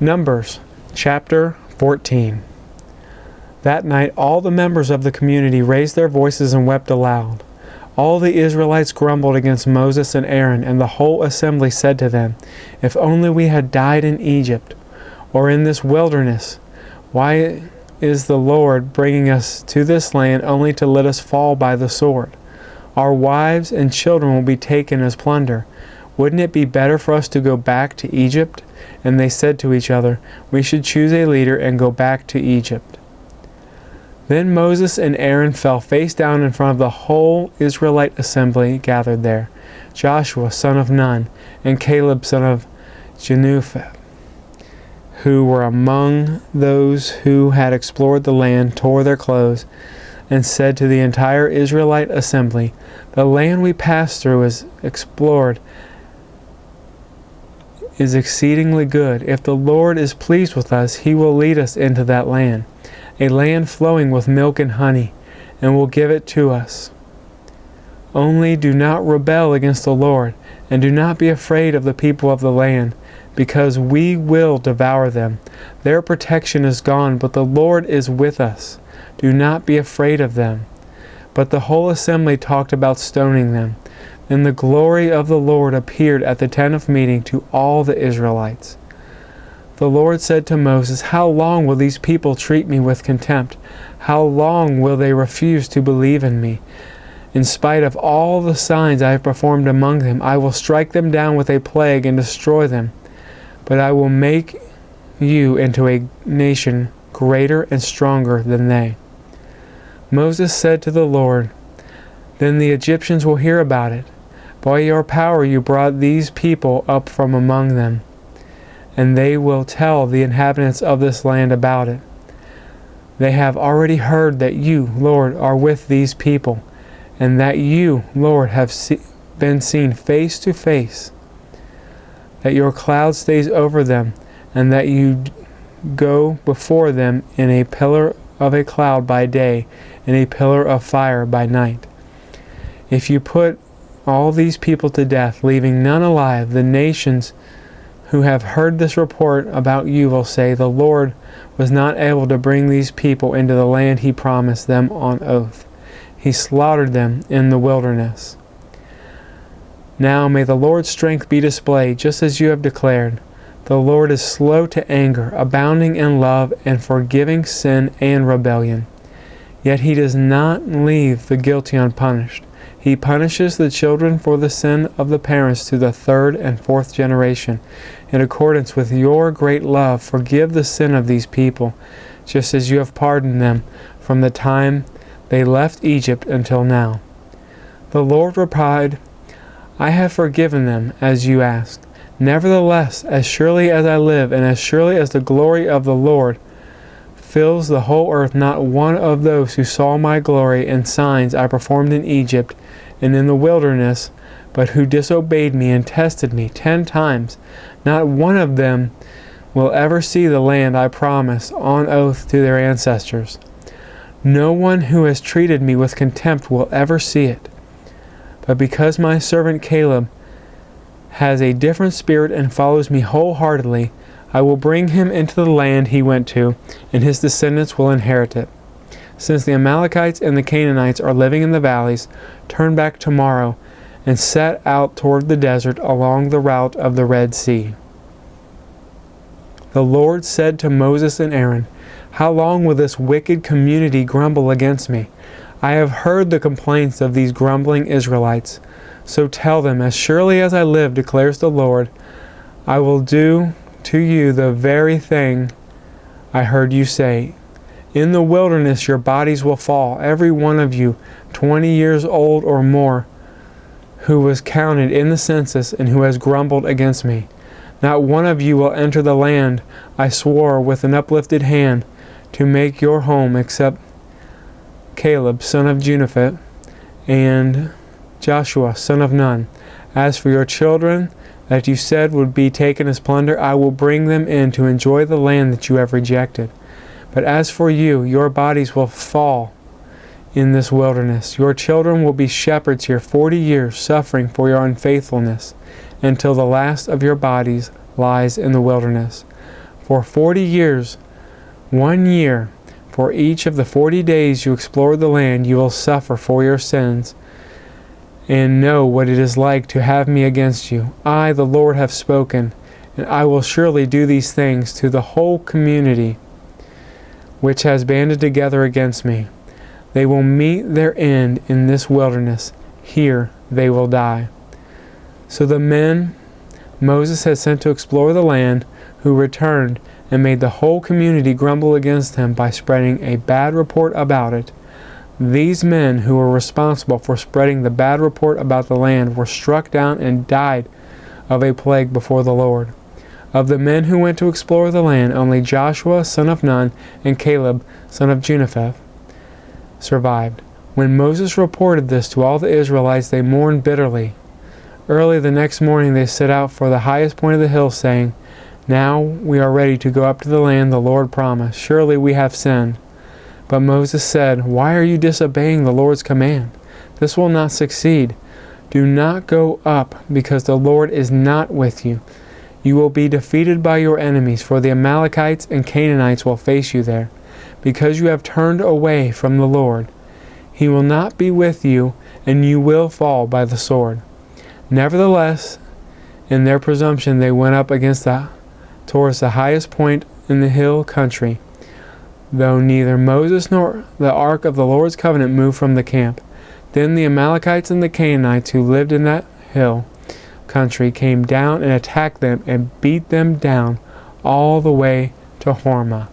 Numbers chapter 14. That night all the members of the community raised their voices and wept aloud. All the Israelites grumbled against Moses and Aaron, and the whole assembly said to them, "If only we had died in Egypt, or in this wilderness. Why is the Lord bringing us to this land only to let us fall by the sword? Our wives and children will be taken as plunder. Wouldn't it be better for us to go back to Egypt?" And they said to each other, "We should choose a leader and go back to Egypt." Then Moses and Aaron fell face down in front of the whole Israelite assembly gathered there. Joshua son of Nun and Caleb son of Jephunneh, who were among those who had explored the land, tore their clothes and said to the entire Israelite assembly, "The land we passed through is explored is exceedingly good. If the Lord is pleased with us, he will lead us into that land, a land flowing with milk and honey, and will give it to us. Only do not rebel against the Lord, and do not be afraid of the people of the land, because we will devour them. Their protection is gone, but the Lord is with us. Do not be afraid of them." But the whole assembly talked about stoning them. Then the glory of the Lord appeared at the tent of meeting to all the Israelites. The Lord said to Moses, "How long will these people treat me with contempt? How long will they refuse to believe in me? In spite of all the signs I have performed among them, I will strike them down with a plague and destroy them. But I will make you into a nation greater and stronger than they." Moses said to the Lord, "Then the Egyptians will hear about it. By your power you brought these people up from among them, and they will tell the inhabitants of this land about it. They have already heard that you, Lord, are with these people, and that you, Lord, have been seen face to face, that your cloud stays over them, and that you go before them in a pillar of a cloud by day and a pillar of fire by night. If you put all these people to death, leaving none alive, the nations who have heard this report about you will say, 'The Lord was not able to bring these people into the land he promised them on oath. He slaughtered them in the wilderness.' Now may the Lord's strength be displayed, just as you have declared. The Lord is slow to anger, abounding in love, and forgiving sin and rebellion. Yet he does not leave the guilty unpunished. He punishes the children for the sin of the parents to the third and fourth generation. In accordance with your great love, forgive the sin of these people, just as you have pardoned them from the time they left Egypt until now." The Lord replied, "I have forgiven them as you asked. Nevertheless, as surely as I live, and as surely as the glory of the Lord fills the whole earth, not one of those who saw my glory and signs I performed in Egypt and in the wilderness, but who disobeyed me and tested me 10 times, not one of them will ever see the land I promised on oath to their ancestors. No one who has treated me with contempt will ever see it. But because my servant Caleb has a different spirit and follows me wholeheartedly, I will bring him into the land he went to, and his descendants will inherit it. Since the Amalekites and the Canaanites are living in the valleys, turn back tomorrow and set out toward the desert along the route of the Red Sea." The Lord said to Moses and Aaron, "How long will this wicked community grumble against me? I have heard the complaints of these grumbling Israelites. So tell them, as surely as I live, declares the Lord, I will do to you the very thing I heard you say. In the wilderness your bodies will fall, every one of you 20 years old or more, who was counted in the census and who has grumbled against me. Not one of you will enter the land I swore with an uplifted hand to make your home, except Caleb son of Jephunneh and Joshua son of Nun. As for your children that you said would be taken as plunder, I will bring them in to enjoy the land that you have rejected. But as for you, your bodies will fall in this wilderness. Your children will be shepherds here 40 years, suffering for your unfaithfulness, until the last of your bodies lies in the wilderness. For 40 years, 1 year, for each of the 40 days you explore the land, you will suffer for your sins, and know what it is like to have me against you. I, the Lord, have spoken, and I will surely do these things to the whole community which has banded together against me. They will meet their end in this wilderness. Here they will die. So the men Moses had sent to explore the land, who returned and made the whole community grumble against him by spreading a bad report about it. These men who were responsible for spreading the bad report about the land were struck down and died of a plague before the Lord. Of the men who went to explore the land, only Joshua, son of Nun, and Caleb, son of Jephunneh, survived. When Moses reported this to all the Israelites, they mourned bitterly. Early the next morning they set out for the highest point of the hill, saying, "Now we are ready to go up to the land the Lord promised. Surely we have sinned." But Moses said, "Why are you disobeying the Lord's command? This will not succeed. Do not go up, because the Lord is not with you. You will be defeated by your enemies, for the Amalekites and Canaanites will face you there. Because you have turned away from the Lord, He will not be with you, and you will fall by the sword." Nevertheless, in their presumption they went up towards the highest point in the hill country, though neither Moses nor the ark of the Lord's covenant moved from the camp. Then the Amalekites and the Canaanites who lived in that hill country came down and attacked them and beat them down all the way to Hormah.